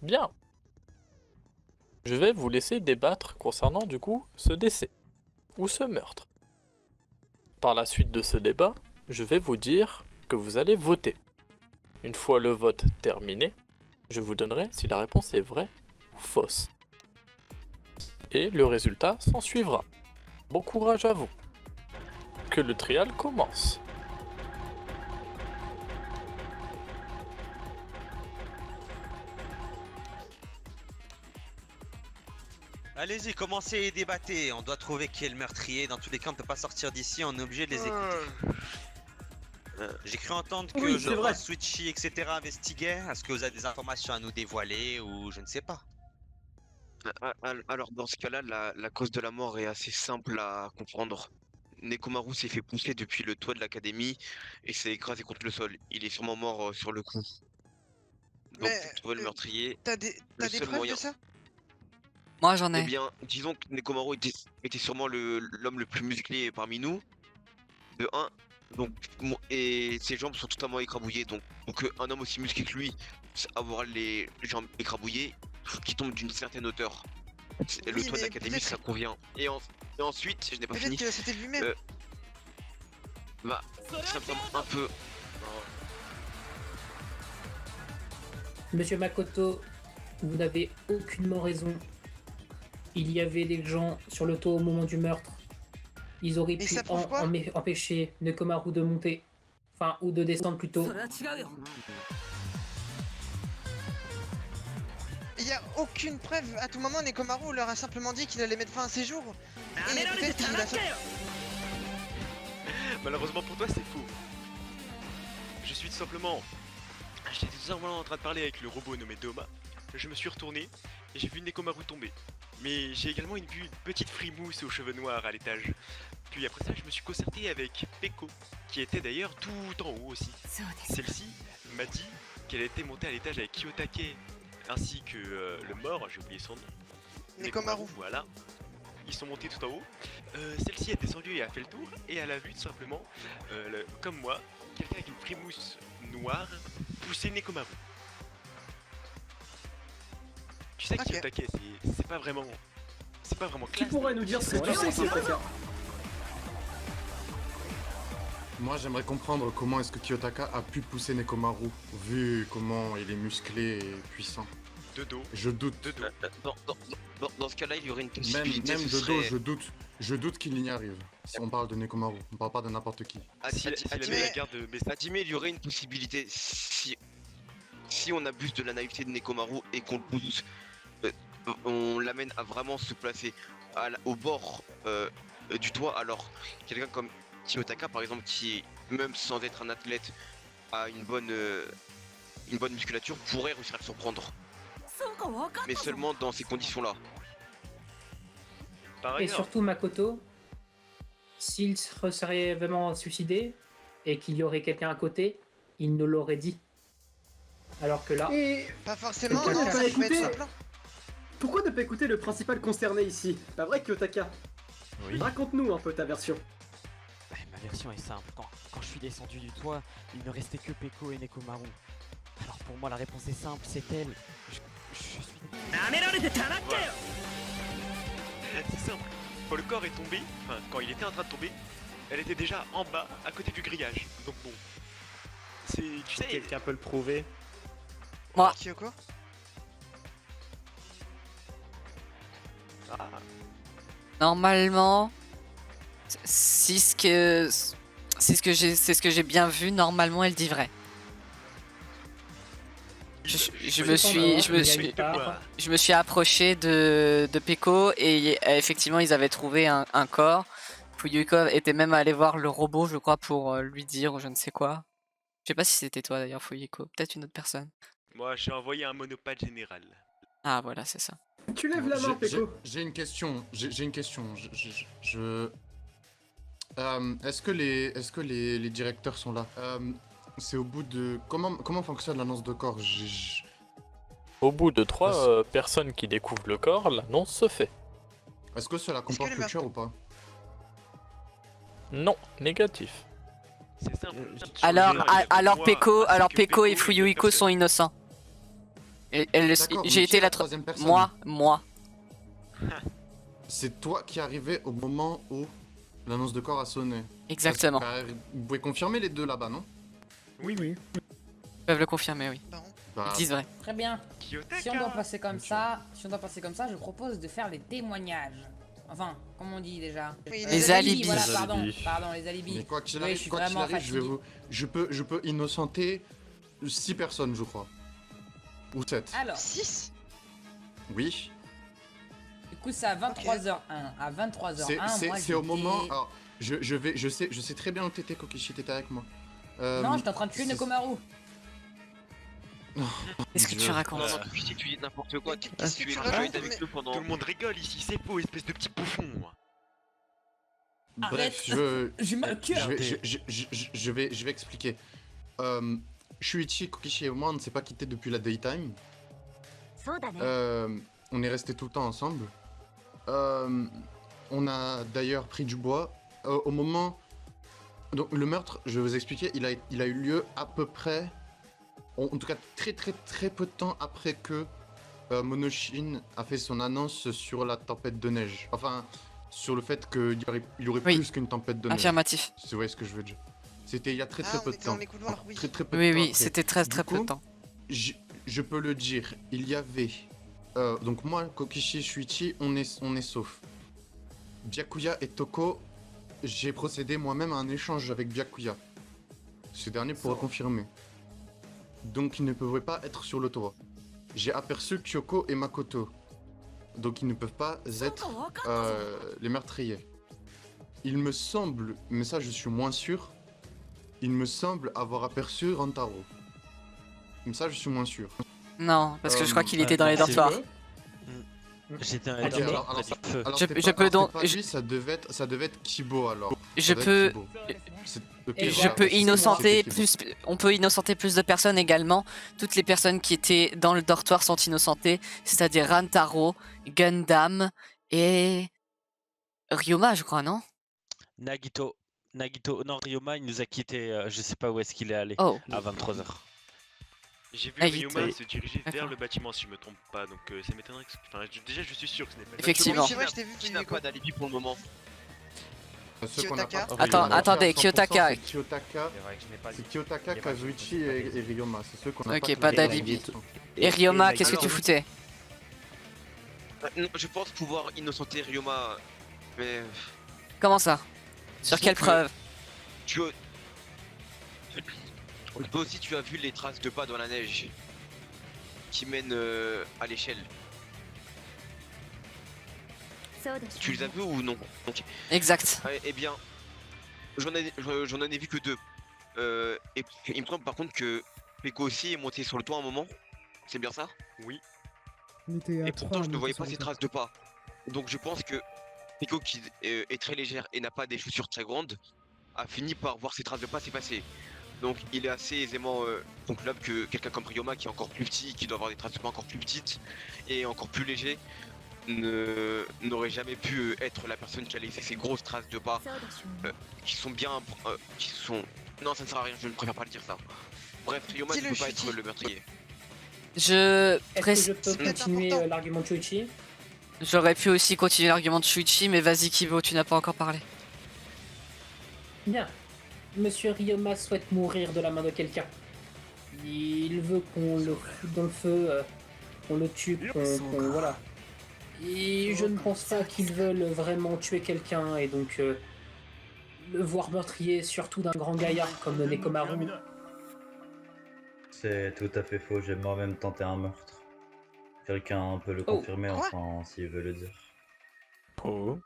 Bien. Je vais vous laisser débattre concernant du coup ce décès ou ce meurtre. Par la suite de ce débat, je vais vous dire que vous allez voter. Une fois le vote terminé, je vous donnerai si la réponse est vraie ou fausse. Et le résultat s'en suivra. Bon courage à vous. Que le trial commence. Allez-y, commencez et débattez. On doit trouver qui est le meurtrier. Dans tous les cas, on peut pas sortir d'ici. On est obligé de les écouter. J'ai cru entendre que Oui, c'est vrai. Switchy, etc. investiguait. Est-ce que vous avez des informations à nous dévoiler ou je ne sais pas? Alors, dans ce cas-là, la cause de la mort est assez simple à comprendre. Nekomaru s'est fait pousser depuis le toit de l'académie et s'est écrasé contre le sol. Il est sûrement mort sur le coup. Donc, Mais pour trouver le meurtrier, t'as des le seul preuves moyen. de ça? Moi j'en Eh ai. bien, disons que Nekomaru était sûrement l'homme le plus musclé parmi nous. De un, donc, et ses jambes sont totalement écrabouillées. Donc, pour qu'un homme aussi musclé que lui avoir les jambes écrabouillées, faut qu'il tombe d'une certaine hauteur. Le Oui, toit de mais l'académie, peut-être ça convient. Et ensuite, je n'ai pas peut-être fini. que c'était lui-même. Bah, simplement un peu. Monsieur Makoto, vous n'avez aucunement raison. Il y avait des gens sur le toit au moment du meurtre. Ils auraient Mais pu ça prouve quoi empêcher Nekomaru de monter. Enfin, ou de descendre plutôt. Il y a aucune preuve. À tout moment, Nekomaru leur a simplement dit qu'il allait mettre fin à ses jours. Et peut-être qu'il a... Malheureusement pour toi, c'est faux. Je suis tout simplement... J'étais tout simplement en train de parler avec le robot nommé Doma. Je me suis retourné et j'ai vu Nekomaru tomber. Mais j'ai également vu une petite frimousse aux cheveux noirs à l'étage. Puis après ça, je me suis concerté avec Peko, qui était d'ailleurs tout en haut aussi. Celle-ci m'a dit qu'elle était montée à l'étage avec Kiyotake, ainsi que le mort, j'ai oublié son nom. Nekomaru. Voilà. Ils sont montés tout en haut. Celle-ci est descendue et a fait le tour, et elle a vu tout simplement, comme moi, quelqu'un avec une frimousse noire pousser Nekomaru. Tu sais que Ok. Kiyotake, c'est pas vraiment... C'est pas vraiment Qui classe. pourrait nous dire ce que tu sais, Kiyotaka? Moi j'aimerais comprendre comment est-ce que Kiyotaka a pu pousser Nekomaru, vu comment il est musclé et puissant. De dos. Je doute. De dos. Dans ce cas-là, il y aurait une Même, possibilité. même ce de dos, serait- je doute qu'il y arrive. Si on parle de Nekomaru, on parle pas de n'importe qui. S'il avait la garde de Besta. Hajime, il y aurait une possibilité si on abuse de la naïveté de Nekomaru et qu'on le pousse, on l'amène à vraiment se placer au bord du toit. Alors, quelqu'un comme Kiyotaka, par exemple, qui même sans être un athlète a une bonne musculature, pourrait réussir à le surprendre. Mais seulement dans ces conditions-là. Par Et ailleurs, surtout Makoto, s'il se serait vraiment suicidé et qu'il y aurait quelqu'un à côté, il nous l'aurait dit. Alors que là, Et Pas forcément, Pourquoi hein, ne ça pas peut être écouter simple. Hein. pourquoi ne pas écouter le principal concerné ici? Pas vrai, Kiyotaka? Oui. Raconte-nous un peu ta version. Ma version est simple. Quand je suis descendu du toit, il ne restait que Peko et Nekomaru. Alors pour moi, la réponse est simple, c'est elle. Je suis... c'est simple. Quand le corps est tombé, enfin quand il était en train de tomber, elle était déjà en bas, à côté du grillage. Donc bon, c'est, tu sais, Quelqu'un peut le prouver? Moi. Kyoko? ah, Normalement, si ce que c'est ce que j'ai bien vu, normalement elle dit vrai. Je me suis approché de Peko et effectivement ils avaient trouvé un corps. Fuyuko était même allé voir le robot, je crois, pour lui dire ou je ne sais quoi. Je sais pas si c'était toi d'ailleurs, Fuyuko, peut-être une autre personne. moi j'ai envoyé un monopathe général. Ah voilà, c'est ça. Tu lèves la main, Peko. J'ai une question. J'ai une question. Est-ce que les directeurs sont là? C'est au bout de comment fonctionne l'annonce de corps? Au bout de 3 personnes qui découvrent le corps, l'annonce se fait. Est-ce que cela comporte les culture ou pas? Non, négatif. C'est simple. Alors Moi, Peko ainsi que et est Fuyuhiko une sont innocents. D'accord, mais J'ai qui été est la la troisième personne? Moi. C'est toi qui es arrivé au moment où l'annonce de corps a sonné. Exactement. Vous pouvez confirmer les deux là-bas, non? Oui. Ils peuvent le confirmer, oui. Bah, Ils disent vrai. Très bien. Kiyotaka. Si on doit passer comme ça, je propose de faire les témoignages. Enfin, comment on dit déjà? Oui, Les alibis. Voilà, Les pardon, alibis. pardon, les alibis. mais quoi qu'il Oui, arrive, je suis quoi qu'il vraiment arrive, fatigué. je peux innocenter 6 personnes, je crois. Ou 7. Alors, 6. Oui. du coup, c'est à 23h01. À 23h01, C'est moi, c'est au j'étais- moment. Alors, je sais très bien où t'étais, Kokishi, t'étais avec moi. Non, j'étais en train de tuer c'est- Nekomaru. Qu'est-ce que tu Je- racontes? Non, non, tu dis n'importe quoi. Tu Qu'est-ce que es tu tu racontes, es avec mais- eux pendant. Tout le monde rigole ici, c'est faux, espèce de petit bouffon. Bref, Arrête. je. J'ai mal au cœur. Je vais expliquer. Shuichi, Kokishi et moi, on ne s'est pas quittés depuis la daytime. On est restés tout le temps ensemble. On a d'ailleurs pris du bois. Au moment. Donc, le meurtre, je vais vous expliquer, il a eu lieu à peu près. En tout cas, très peu de temps après que Monoshin a fait son annonce sur la tempête de neige. Enfin, sur le fait qu'il y aurait Oui. plus qu'une tempête de neige. Affirmatif. Si vous voyez ce que je veux dire. C'était il y a très Ah, on peu de était dans temps. les couloirs, oui. Très peu de Oui, temps oui, après. c'était très Du peu de coup, temps. Je peux le dire, il y avait. Donc moi, Kokishi, Shuichi, on est sauf. Byakuya et Toko, j'ai procédé moi-même à un échange avec Byakuya. Ce dernier pourra confirmer. Donc ils ne pouvaient pas être sur le toit. J'ai aperçu Kyoko et Makoto. Donc ils ne peuvent pas être les meurtriers. Il me semble, mais ça je suis moins sûr, il me semble avoir aperçu Rantaro. Comme ça je suis moins sûr. Non, parce que je crois qu'il était dans les attends, dortoirs. J'étais Ok, alors, Je- c'était je pas- peux alors, donc- c'était pas lui, ça devait être Kibo alors. Je Ça devait peux- être Kibo. C'est- ok, Et Je voilà, peux c'était innocenter Kibo. plus. On peut innocenter plus de personnes également. Toutes les personnes qui étaient dans le dortoir sont innocentées, c'est-à-dire Rantaro, Gundam et Ryoma, je crois, non? Nagito. Non, Ryoma, il nous a quitté. Je sais pas où est-ce qu'il est allé. Oh, À 23h. J'ai vu Ah, vite, Ryoma oui. se diriger vers D'accord. le bâtiment si je me trompe pas, donc ça m'étonnerait que. Enfin, déjà je suis sûr que ce n'est pas. Effectivement. Oui, c'est vrai, je t'ai vu, Qui n'a Fuyuko. pas d'alibi pour le moment. Ceux qu'on a pas Kiyotaka. trouvé, Attends, on a attendez, fait à 100%, Kiyotaka. C'est Kiyotaka, c'est Kiyotaka, Kazuichi et Ryoma. C'est ceux qu'on a Ok, pas pas trouvé. d'alibi. Et Ryoma, qu'est-ce que tu alors- foutais? Non, je pense pouvoir innocenter Ryoma, mais Comment ça? Sur Disons quelle que- preuve? tu as... Toi aussi tu as vu les traces de pas dans la neige qui mènent à l'échelle. Tu les as vues ou non? Ok. Exact. Eh bien, j'en ai vu que 2. Et il me semble par contre que Peko aussi est monté sur le toit un moment. C'est bien ça? Oui. Et pourtant je ne voyais pas ces traces de pas. Donc je pense que Peko qui est très légère et n'a pas des chaussures très grandes a fini par voir ces traces de pas s'effacer. Donc il est assez aisément concluable que quelqu'un comme Ryoma qui est encore plus petit, qui doit avoir des traces de pas encore plus petites et encore plus léger, n'aurait jamais pu être la personne qui a laissé ces grosses traces de pas qui sont bien... qui sont... Non ça ne sert à rien, je ne préfère pas le dire ça. Bref, Ryoma ne Dis-le, peut pas Shuichi. être le meurtrier. Je Est-ce que je peux peut-être continuer important. l'argument de Chuichi? J'aurais pu aussi continuer l'argument de Shuichi, mais vas-y Kibo, tu n'as pas encore parlé. Bien. Monsieur Ryoma souhaite mourir de la main de quelqu'un. Il veut qu'on le foute dans le feu, qu'on le tue, voilà. Et je ne pense pas qu'ils veulent vraiment tuer quelqu'un et donc le voir meurtrier, surtout d'un grand gaillard comme Nekomaru. C'est tout à fait faux, j'ai moi-même tenté un meurtre. Quelqu'un peut le Oh, confirmer, quoi enfin, s'il veut le dire. Oh.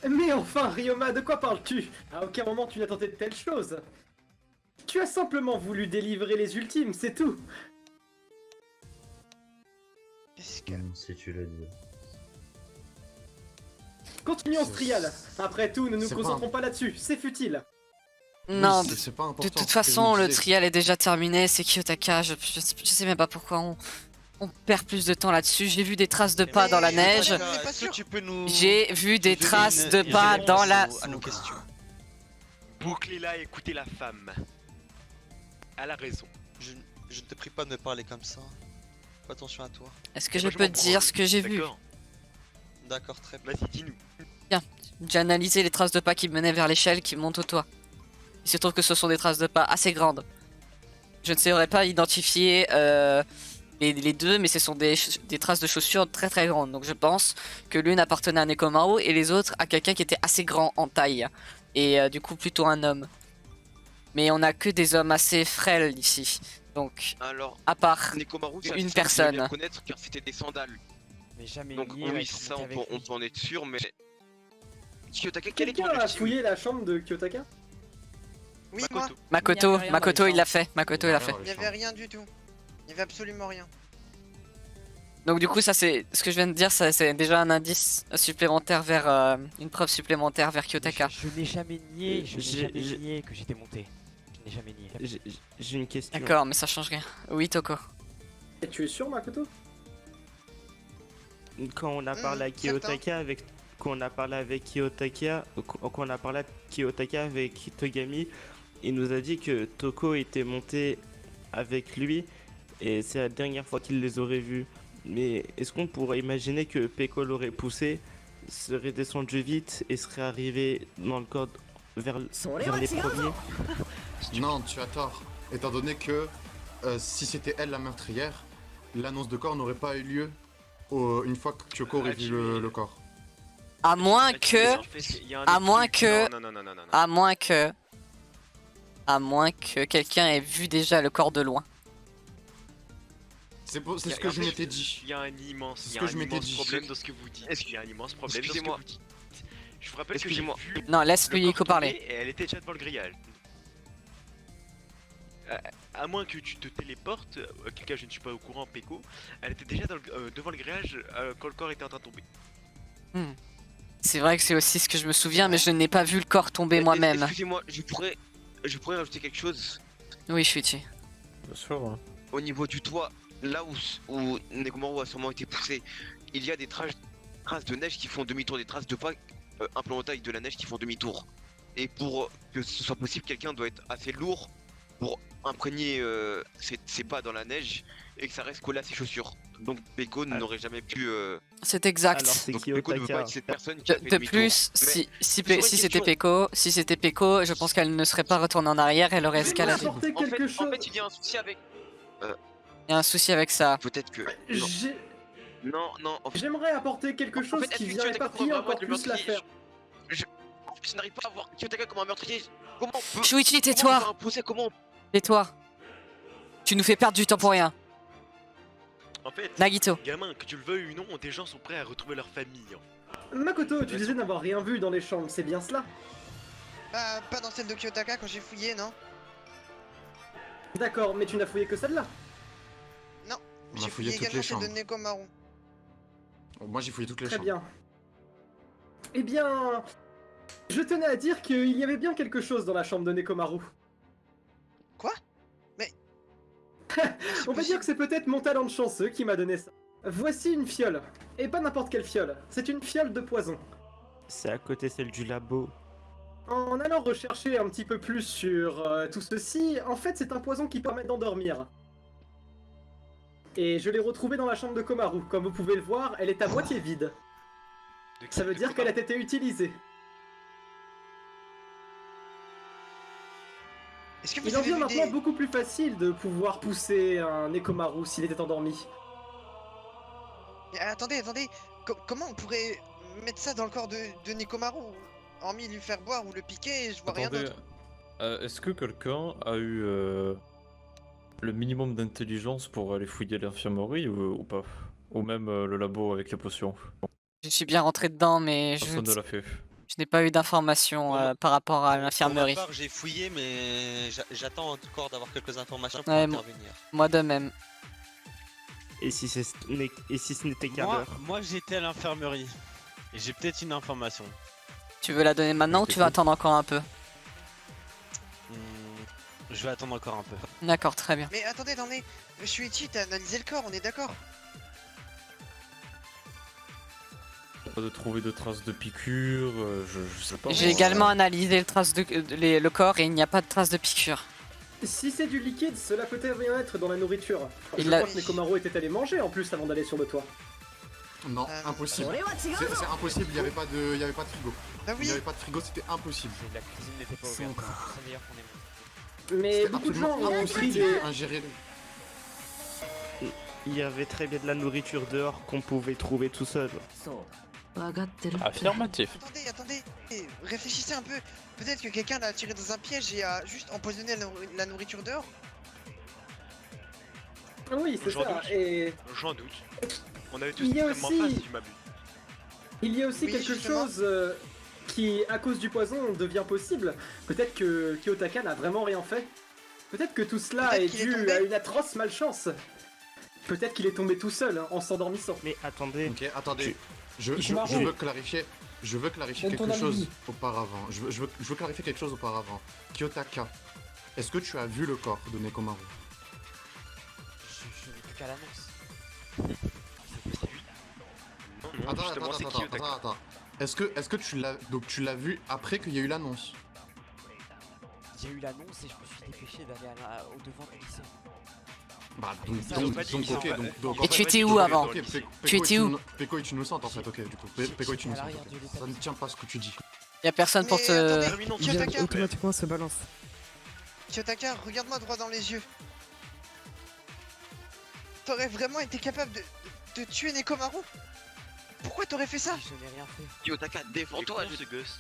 Mais enfin, Ryoma, de quoi parles-tu? À aucun moment tu n'as tenté de telles choses. Tu as simplement voulu délivrer les ultimes, c'est tout. Qu'est-ce que... Si tu le dis. Continuons ce trial. Après tout, ne nous C'est concentrons pas là-dessus, c'est futile. Non, Oui, c'est pas important. de toute ce que je façon, me le disais. trial est déjà terminé, c'est Kiyotaka, je sais même pas pourquoi on perd plus de temps là-dessus. J'ai vu des traces de pas dans la Mais- neige. on est pas Est-ce que sûr. tu peux nous... J'ai vu des donner traces une- de une pas réponse dans la... à nos questions? Bouclez-la et écoutez la femme. elle a raison. Je ne te prie pas de me parler comme ça. Fais attention à toi. Est-ce que Et je moi, peux m'en te dire branle, ce que j'ai vu? D'accord. D'accord, très bien. Vas-y, dis-nous. J'ai analysé les traces de pas qui menaient vers l'échelle qui monte au toit. Il se trouve que ce sont des traces de pas assez grandes. Je ne saurais pas identifier les deux, mais ce sont des traces de chaussures très très grandes. Donc je pense que l'une appartenait à Nekomaru et les autres à quelqu'un qui était assez grand en taille. Et du coup plutôt un homme. Mais on a que des hommes assez frêles ici. Donc Alors, à part Nekomaru, ça, une ça, personne. je vais le connaître car c'était des sandales. Mais jamais Donc nié oui, avec ça monter on avec peut, on lui. peut en être sûr, mais... Kiyotaka, quel est ton Quelqu'un a ultime? fouillé la chambre de Kyotaka? Oui, moi. Makoto. Il y avait rien dans Makoto les il l'a fait. Makoto il l'a fait. Il y avait rien du tout. Il y avait absolument rien. Donc du coup ça c'est ce que je viens de dire, ça c'est déjà un indice supplémentaire vers une preuve supplémentaire vers Mais Kyotaka. Je n'ai jamais nié, je n'ai J'ai- jamais j'ai- nié que j'étais monté. Je n'ai jamais nié. J'ai une question. D'accord, mais ça change rien. Oui Toko. Et tu es sûr, Makoto? Quand on a parlé à Kiyotaka avec quand on a parlé avec Kiyotaka, quand on a parlé à Kiyotaka avec Togami, il nous a dit que Toko était monté avec lui et c'est la dernière fois qu'il les aurait vus. Mais est-ce qu'on pourrait imaginer que Peko l'aurait poussé, serait descendu vite et serait arrivé dans le corps vers les premiers? Non, tu as tort. Étant donné que si c'était elle la meurtrière, l'annonce de corps n'aurait pas eu lieu une fois que Kyoko aurait vu le corps. À moins que... À moins que... Non, non, non, non, non, non. À moins que... À moins que quelqu'un ait vu déjà le corps de loin. C'est ce que je m'étais dit. Il y a un immense, C'est ce que je m'étais dit. problème dans ce que vous dites. Il y a un immense problème dans ce que Excusez-moi. vous dites. Je vous rappelle que j'ai Excusez-moi. vu Non, laisse le Yuyiko corps parler. tomber et elle était déjà devant le grillage. À moins que tu te téléportes, auquel cas je ne suis pas au courant, Peko, elle était déjà devant le grillage quand le corps était en train de tomber. C'est vrai que c'est aussi ce que je me souviens, mais je n'ai pas vu le corps tomber moi-même. Excusez-moi, je pourrais rajouter quelque chose. Oui, Shuichi. Bien sûr. Hein. Au niveau du toit, là où Nekomaru a sûrement été poussé, il y a des traces de neige qui font demi-tour, des traces de pas implémentées avec de la neige qui font demi-tour. Et pour que ce soit possible, quelqu'un doit être assez lourd pour imprégner ses pas dans la neige et que ça reste collé à ses chaussures. Donc Peko n'aurait jamais pu... C'est exact. Alors c'est Donc Peko ne veut pas être cette personne qui a fait De demi-tour. plus, Mais si j'aurais une c'était question. Peko, je pense qu'elle ne serait pas retournée en arrière, elle aurait escaladé. apporter En fait, quelque chose. en fait, il y a un souci avec... Il y a un souci avec ça. Peut-être que... J'ai- Non, en fait, J'aimerais apporter quelque en chose fait, qui est-ce que vient Kiyotaka éparpiller pourrait encore vraiment être plus le meurtrier? l'affaire. Je n'arrive pas à voir Kiyotaka comme un meurtrier. Comment on peut... Shuichi, comment on peut tais-toi. imposer, comment on... Tais-toi. Tu nous fais perdre du temps pour rien. En fait, Nagito. gamin, que tu le veuilles ou non, des gens sont prêts à retrouver leur famille. Makoto, tu disais n'avoir rien vu dans les chambres, c'est bien cela? Bah, pas dans celle de Kyotaka quand j'ai fouillé, non? D'accord, mais tu n'as fouillé que celle-là. Non, On a j'ai fouillé fouillé toutes également les celle de chambres. Nekomaru. Moi j'ai fouillé toutes les Très chambres. bien. Eh bien, je tenais à dire qu'il y avait bien quelque chose dans la chambre de Nekomaru. Quoi? Mais... On va dire que c'est peut-être mon talent de chanceux qui m'a donné ça. Voici une fiole. Et pas n'importe quelle fiole. C'est une fiole de poison. C'est à côté celle du labo. En allant rechercher un petit peu plus sur tout ceci, en fait c'est un poison qui permet d'endormir. Et je l'ai retrouvé dans la chambre de Komaru. Comme vous pouvez le voir, elle est à moitié vide. Ça veut dire qu'elle a été utilisée. Est-ce que vous Il en avez devient vu maintenant des... beaucoup plus facile de pouvoir pousser un Nekomaru s'il était endormi. Mais attendez, comment on pourrait mettre ça dans le corps de Nekomaru? Hormis lui faire boire ou le piquer, je vois rien Attendez, d'autre. est-ce que quelqu'un a eu le minimum d'intelligence pour aller fouiller l'infirmerie ou pas? Ou même le labo avec les potions? Je suis bien rentré dedans, mais Personne ne l'a fait. je n'ai pas eu d'informations par rapport à l'infirmerie. Pour ma part, j'ai fouillé, mais j'attends encore d'avoir quelques informations pour Ouais, intervenir. moi de même. Et si ce n'était qu'un Moi, meurtre? moi j'étais à l'infirmerie. Et j'ai peut-être une information. Tu veux la donner maintenant ou tu vas attendre encore un peu? Je vais attendre encore un peu. D'accord, très bien. Mais attendez, Shuichi, t'as analysé le corps, on est d'accord? Pas de trouver de traces de piqûres, je sais pas. J'ai également analysé le corps et il n'y a pas de traces de piqûre. Si c'est du liquide, cela peut bien être dans la nourriture. Je crois que Nekomaru était allé manger en plus avant d'aller sur le toit. Non, impossible. C'est impossible, il n'y avait pas de frigo. Il n'y avait pas de frigo, c'était impossible. La cuisine n'était pas ouverte, c'est pour ça d'ailleurs qu'on est mort. Mais C'était beaucoup de gens absolument ont impossible pris des... ingérer. Il y avait très bien de la nourriture dehors qu'on pouvait trouver tout seul. Affirmatif. Attendez, réfléchissez un peu. Peut-être que quelqu'un l'a tiré dans un piège et a juste empoisonné la nourriture dehors. Oui, c'est ça. Et J'en doute. On avait tous il y a extrêmement aussi, faim si tu m'abuses. il y a aussi Oui, quelque justement. chose qui, à cause du poison, devient possible. Peut-être que Kiyotaka n'a vraiment rien fait. Peut-être que tout cela Peut-être est qu'il est dû tombé. à une atroce malchance. Peut-être qu'il est tombé tout seul en s'endormissant. Mais attendez. Ok, attendez. Je Nekomaru. veux clarifier. Je veux clarifier Donne ton quelque chose alibi. auparavant. Je veux clarifier quelque chose auparavant. Kiyotaka, est-ce que tu as vu le corps de Nekomaru? Je n'ai plus qu'à l'annonce. Non, Attends, justement, c'est Kiyotaka. attends. Est-ce que tu l'as vu après qu'il y a eu l'annonce? Il y a eu l'annonce et je me suis dépêché d'aller au devant du lycée. Bah Ça, ils ont pas dit, ils ont pas- donc Et tu étais où avant? Tu étais où? Peko est innocente en fait, ok, du coup. Peko est innocente. Ok. Ça ne tient pas ce que tu dis. Y a personne pour Mais te. attendez, Il vient Kiyotaka, automatiquement se balance. Kiyotaka, regarde-moi droit dans les yeux. T'aurais vraiment été capable de tuer Nekomaru? Pourquoi t'aurais fait ça? Je n'ai rien fait. Kiyotaka, défends-toi. ce gosse.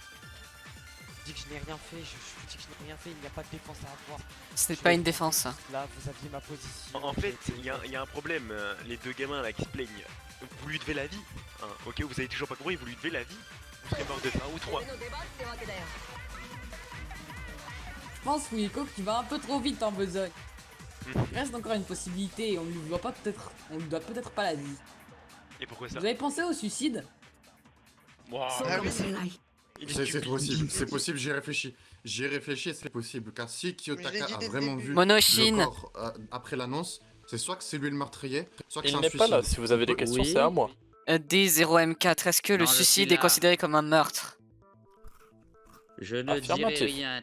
Je dis que je n'ai rien fait, je vous dis que je n'ai rien fait, il n'y a pas de défense à avoir. C'était pas une défense. Là, vous aviez ma position. En fait, il y a un problème. Les deux gamins là qui se plaignent. Vous lui devez la vie. Hein, ok, vous avez toujours pas compris, vous lui devez la vie. Vous serez mort de faim ou 3. Je pense, Fuyiko, que tu vas un peu trop vite en besogne. Il reste encore une possibilité et on lui doit peut-être pas la vie. Et pourquoi ça? Vous avez pensé au suicide? Wow. Ah oui. C'est possible, j'y ai réfléchi. J'y ai réfléchi et c'est possible. Car si Mais je l'ai Kiyotaka dit a dès le vraiment début. vu Monoshine. le corps après l'annonce, c'est soit que c'est lui le meurtrier, soit que c'est Il un n'est pas là, suicide. si vous avez des questions, c'est à moi. D0M4, est-ce que le Non, je suicide suis est là. considéré comme un meurtre? Je ne Affirmatif. dirai rien.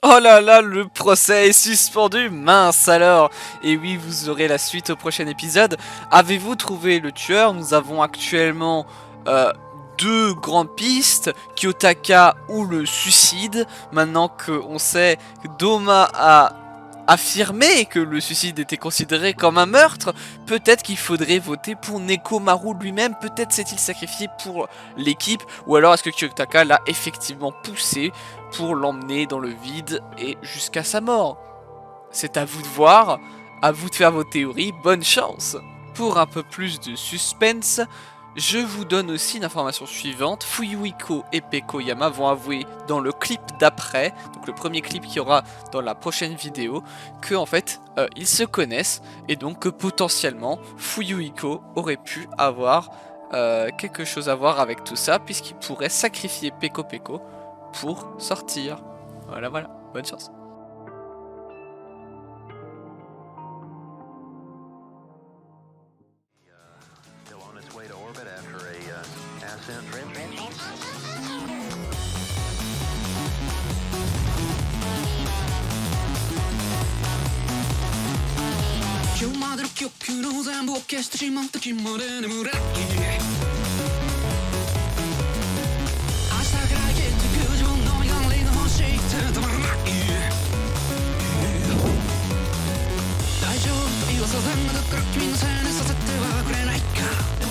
Oh là là, le procès est suspendu, mince alors. Et oui, vous aurez la suite au prochain épisode. Avez-vous trouvé le tueur? Nous avons actuellement deux grandes pistes, Kiyotaka ou le suicide. Maintenant qu'on sait que Doma a affirmé que le suicide était considéré comme un meurtre, peut-être qu'il faudrait voter pour Nekomaru lui-même, peut-être s'est-il sacrifié pour l'équipe, ou alors est-ce que Kiyotaka l'a effectivement poussé pour l'emmener dans le vide et jusqu'à sa mort. C'est à vous de voir, à vous de faire vos théories, bonne chance. Pour un peu plus de suspense, je vous donne aussi l'information suivante. Fuyuhiko et Pekoyama vont avouer dans le clip d'après, donc le premier clip qu'il y aura dans la prochaine vidéo, que en fait ils se connaissent et donc que potentiellement Fuyuhiko aurait pu avoir quelque chose à voir avec tout ça puisqu'il pourrait sacrifier Peko pour sortir. Voilà, bonne chance. Daijoubuと言わさずんがどっから君のせいにさせてはくれないか